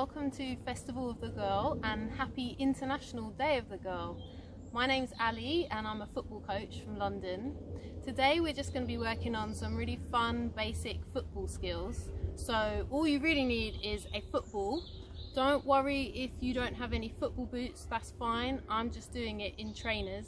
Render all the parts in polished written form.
welcome to Festival of the Girl and happy International Day of the Girl. My name's Ali and I'm a football coach from London. Today we're just going to be working on some really fun basic football skills. So all you really need is a football. Don't worry if you don't have any football boots, that's fine. I'm just doing it in trainers.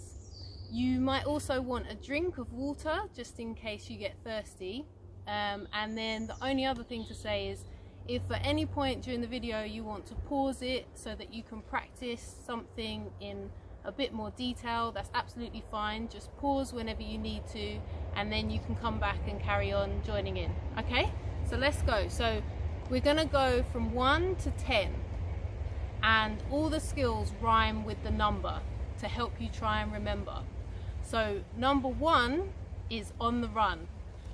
You might also want a drink of water just in case you get thirsty. And then the only other thing to say is if at any point during the video you want to pause it so that you can practice something in a bit more detail, that's absolutely fine. Just pause whenever you need to and then you can come back and carry on joining in. Okay, so let's go. So we're gonna go from 1 to 10 and all the skills rhyme with the number to help you try and remember. So number 1 is on the run.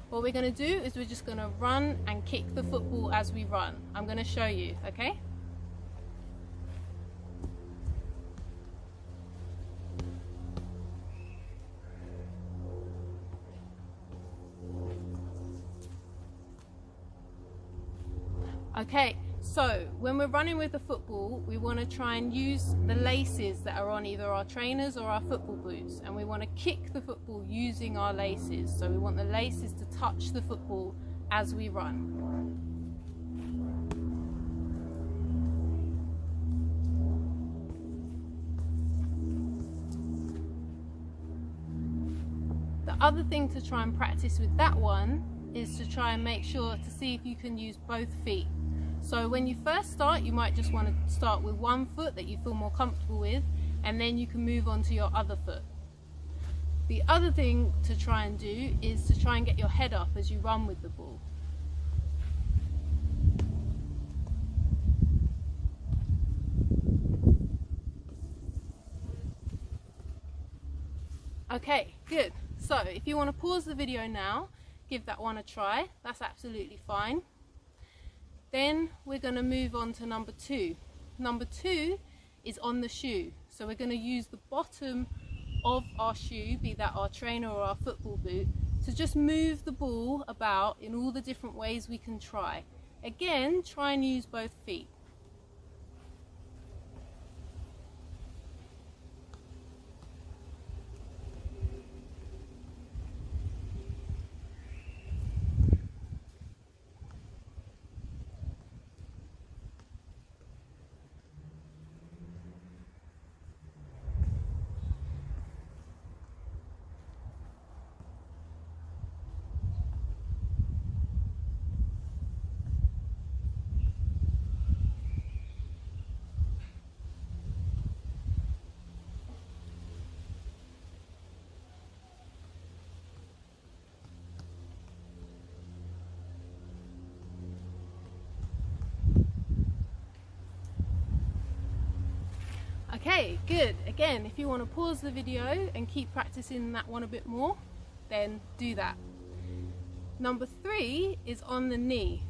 What we're going to do is we're just going to run and kick the football as we run. I'm going to show you, okay? Okay, so when we're running with the football, we want to try and use the laces that are on either our trainers or our football boots, and we want to kick the football using our laces. So we want the laces to touch the football as we run. The other thing to try and practice with that one is to try and make sure to see if you can use both feet. So when you first start, you might just want to start with one foot that you feel more comfortable with, and then you can move on to your other foot. The other thing to try and do is to try and get your head up as you run with the ball. Okay, good. So if you want to pause the video now, give that one a try, that's absolutely fine. Then we're going to move on to number 2. Number 2 is on the shoe. So we're going to use the bottom of our shoe, be that our trainer or our football boot, to just move the ball about in all the different ways we can try. Again, try and use both feet. Okay, good. Again, if you want to pause the video and keep practicing that one a bit more, then do that. Number 3 is on the knee.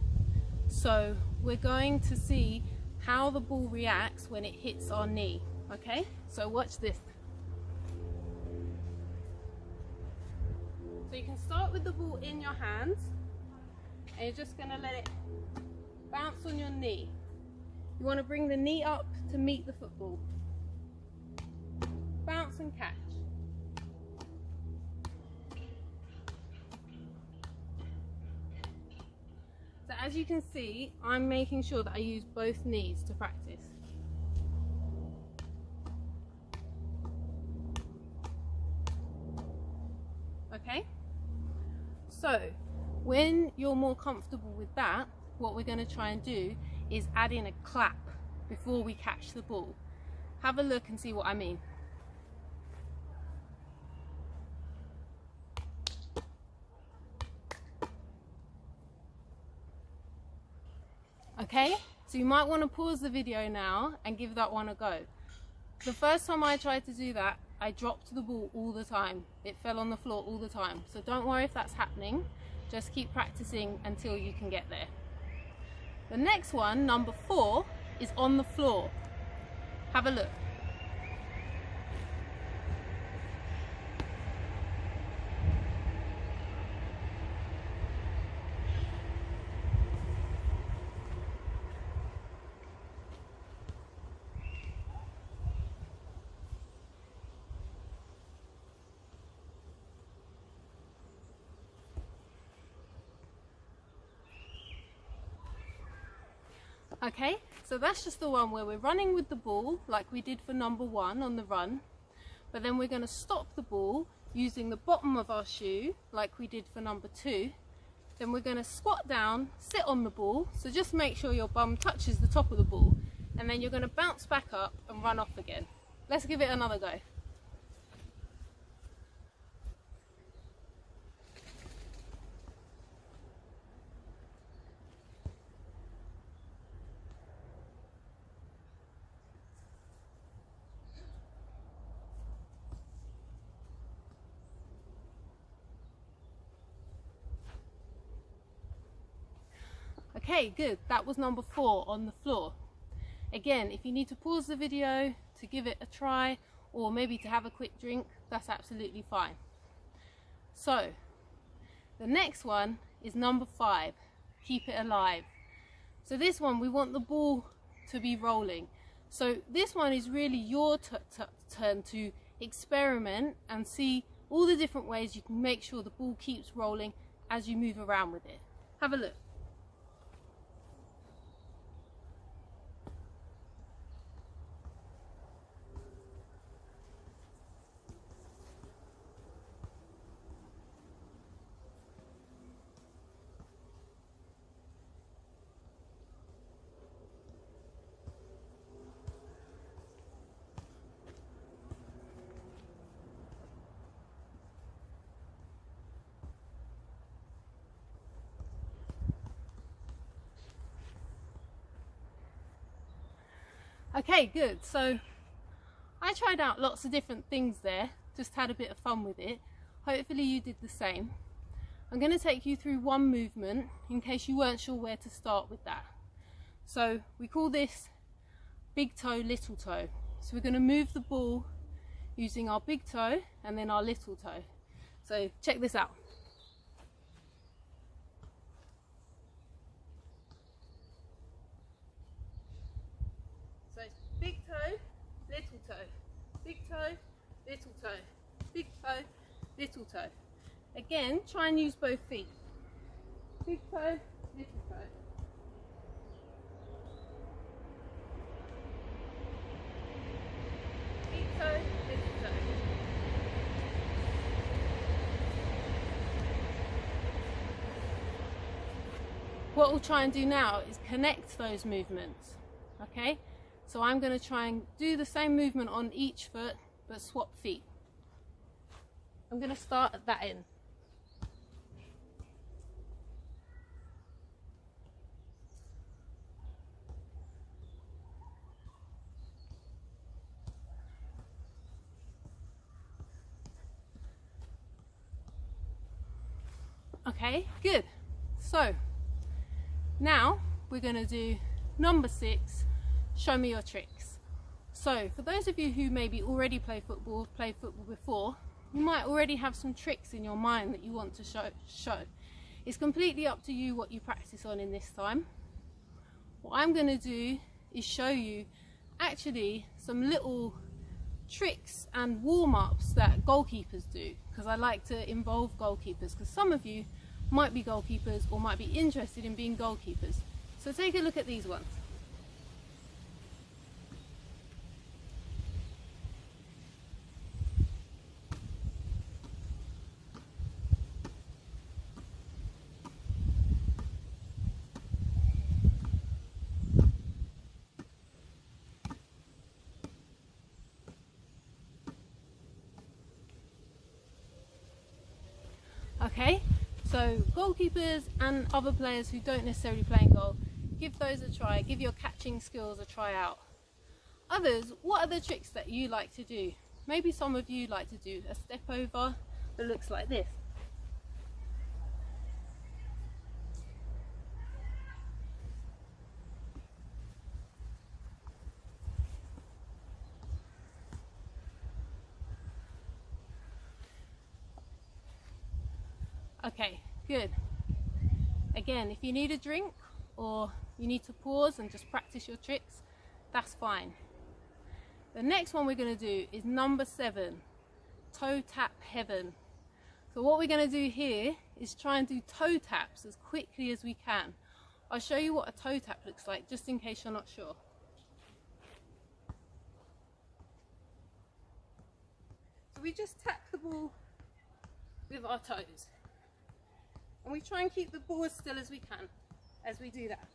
So we're going to see how the ball reacts when it hits our knee. Okay, so watch this. So you can start with the ball in your hands and you're just going to let it bounce on your knee. You want to bring the knee up to meet the football. Bounce and catch. So as you can see, I'm making sure that I use both knees to practice. Okay? So when you're more comfortable with that, what we're going to try and do is add in a clap before we catch the ball. Have a look and see what I mean. Okay, so you might want to pause the video now and give that one a go. The first time I tried to do that, I dropped the ball all the time. It fell on the floor all the time. So don't worry if that's happening. Just keep practicing until you can get there. The next one, number 4, is on the floor. Have a look. Okay, so that's just the one where we're running with the ball like we did for number 1 on the run, but then we're going to stop the ball using the bottom of our shoe like we did for number 2. Then we're going to squat down, sit on the ball, so just make sure your bum touches the top of the ball, and then you're going to bounce back up and run off again. Let's give it another go. Okay, good. That was number 4 on the floor. Again, if you need to pause the video to give it a try, or maybe to have a quick drink, that's absolutely fine. So, the next one is number 5, keep it alive. So this one, we want the ball to be rolling. So this one is really your turn to experiment and see all the different ways you can make sure the ball keeps rolling as you move around with it. Have a look. Okay, good. So I tried out lots of different things there, just had a bit of fun with it. Hopefully you did the same. I'm going to take you through one movement in case you weren't sure where to start with that. So we call this big toe, little toe. So we're going to move the ball using our big toe and then our little toe. So check this out. So it's big toe, little toe, big toe, little toe, big toe, little toe. Again, try and use both feet. Big toe, little toe. Big toe, little toe. What we'll try and do now is connect those movements. Okay? So I'm going to try and do the same movement on each foot, but swap feet. I'm going to start at that end. Okay, good. So now we're going to do number 6, show me your tricks. So for those of you who maybe already played football before, you might already have some tricks in your mind that you want to show. It's completely up to you what you practice on in this time. What I'm going to do is show you actually some little tricks and warm-ups that goalkeepers do, because I like to involve goalkeepers, because some of you might be goalkeepers or might be interested in being goalkeepers. So take a look at these ones. Okay, so goalkeepers and other players who don't necessarily play in goal, give those a try, give your catching skills a try out. Others, what are the tricks that you like to do? Maybe some of you like to do a step over that looks like this. Okay, good. Again, if you need a drink or you need to pause and just practice your tricks, that's fine. The next one we're going to do is number 7, toe tap heaven. So what we're going to do here is try and do toe taps as quickly as we can I'll show you what a toe tap looks like, just in case you're not sure. So we just tap the ball with our toes. And we try and keep the ball as still as we can as we do that.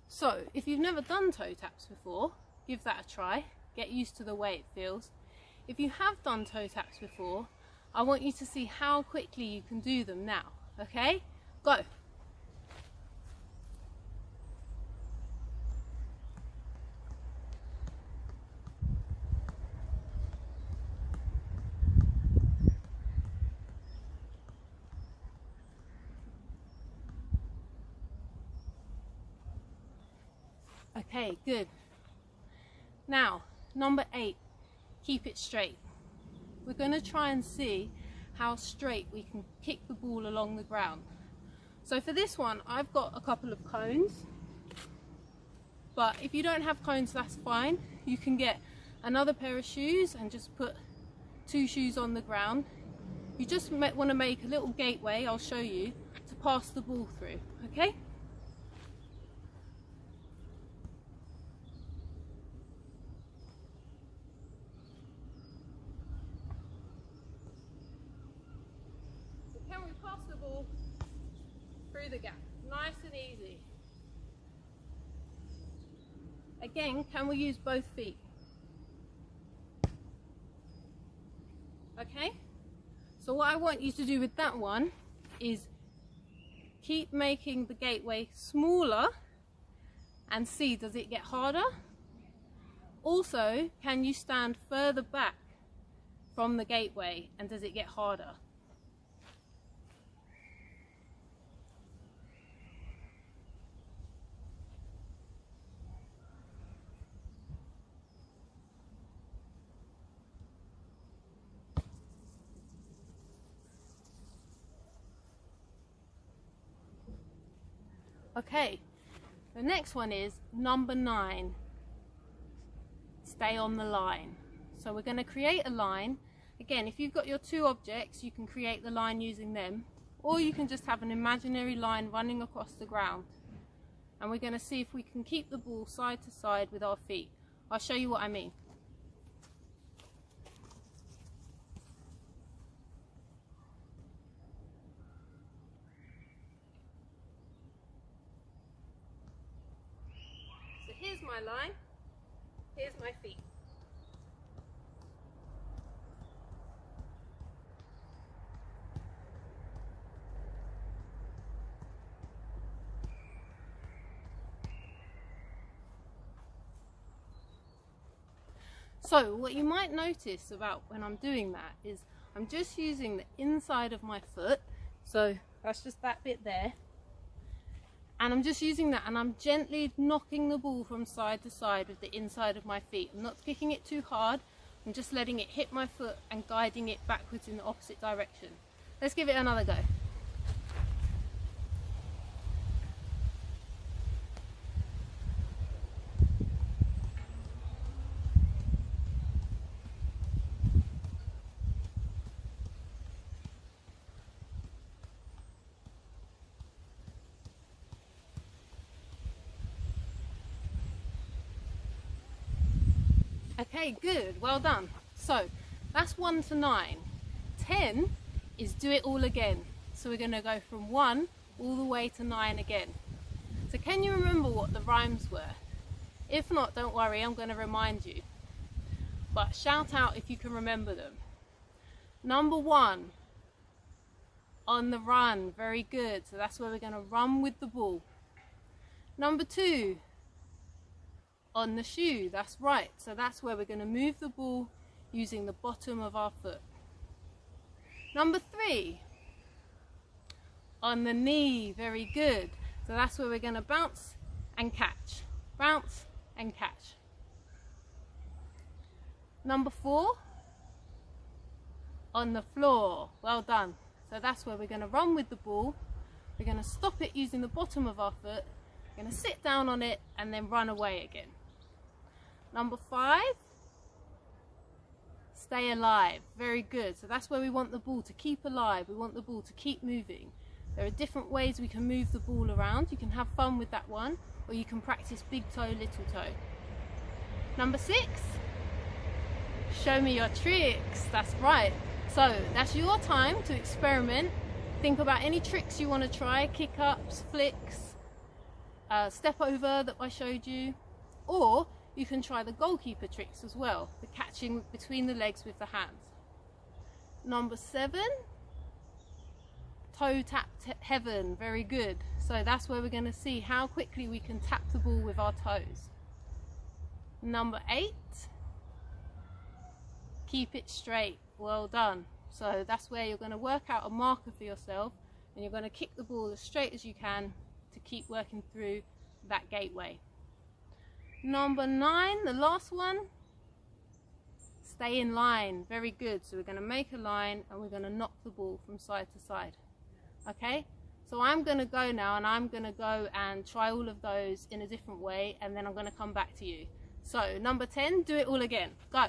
So, if you've never done toe taps before, give that a try. Get used to the way it feels. If you have done toe taps before, I want you to see how quickly you can do them now. Okay? Go! Okay, good. Now, number 8, keep it straight. We're going to try and see how straight we can kick the ball along the ground. So for this one, I've got a couple of cones, but if you don't have cones, that's fine. You can get another pair of shoes and just put 2 shoes on the ground. You just want to make a little gateway, I'll show you, to pass the ball through, okay? Pass the ball through the gap, nice and easy. Again, can we use both feet? Okay, so what I want you to do with that one is keep making the gateway smaller and see, does it get harder? Also, can you stand further back from the gateway and does it get harder? Okay, the next one is number 9. Stay on the line. So we're going to create a line. Again, if you've got your 2 objects, you can create the line using them, or you can just have an imaginary line running across the ground. And we're going to see if we can keep the ball side to side with our feet. I'll show you what I mean. Here's my line, here's my feet. So what you might notice about when I'm doing that is I'm just using the inside of my foot, so that's just that bit there. And I'm just using that and I'm gently knocking the ball from side to side with the inside of my feet. I'm not kicking it too hard, I'm just letting it hit my foot and guiding it backwards in the opposite direction. Let's give it another go. Okay, good, well done. So that's 1 to 9. 10 is do it all again. So we're going to go from 1 all the way to 9 again. So can you remember what the rhymes were? If not, don't worry, I'm going to remind you. But shout out if you can remember them. Number 1, on the run, very good. So that's where we're going to run with the ball. Number 2, on the shoe, that's right. So that's where we're going to move the ball using the bottom of our foot. Number 3, on the knee, very good. So that's where we're going to bounce and catch. Bounce and catch. Number 4, on the floor, well done. So that's where we're going to run with the ball. We're going to stop it using the bottom of our foot. We're going to sit down on it and then run away again. Number 5, stay alive. Very good. So that's where we want the ball to keep alive. We want the ball to keep moving. There are different ways we can move the ball around. You can have fun with that one, or you can practice big toe, little toe. Number 6, show me your tricks. That's right. So that's your time to experiment. Think about any tricks you want to try, kick ups, flicks, step over that I showed you, or you can try the goalkeeper tricks as well, the catching between the legs with the hands. Number 7, toe tap heaven. Very good. So that's where we're going to see how quickly we can tap the ball with our toes. Number 8, keep it straight. Well done. So that's where you're going to work out a marker for yourself, and you're going to kick the ball as straight as you can to keep working through that gateway. Number 9, the last one, stay in line. Very good. So we're going to make a line and we're going to knock the ball from side to side. Okay, so I'm going to go now, and I'm going to go and try all of those in a different way, and then I'm going to come back to you. So number 10, do it all again. Go.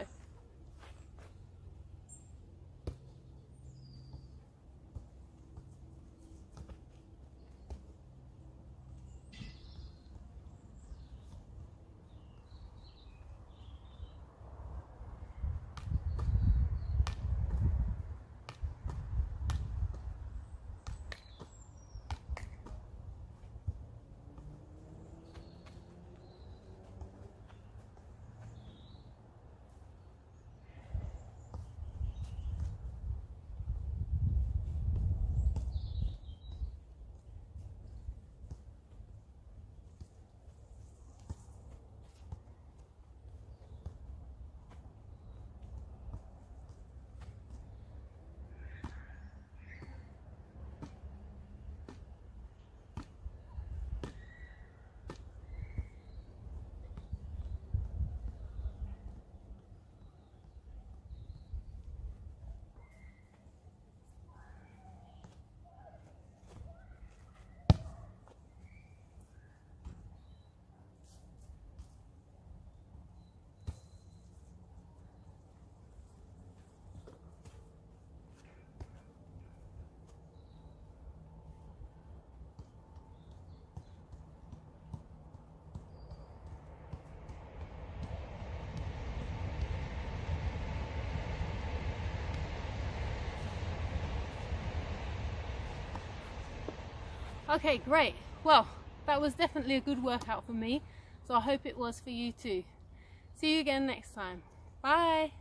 Okay, great. Well, that was definitely a good workout for me, so I hope it was for you too. See you again next time. Bye.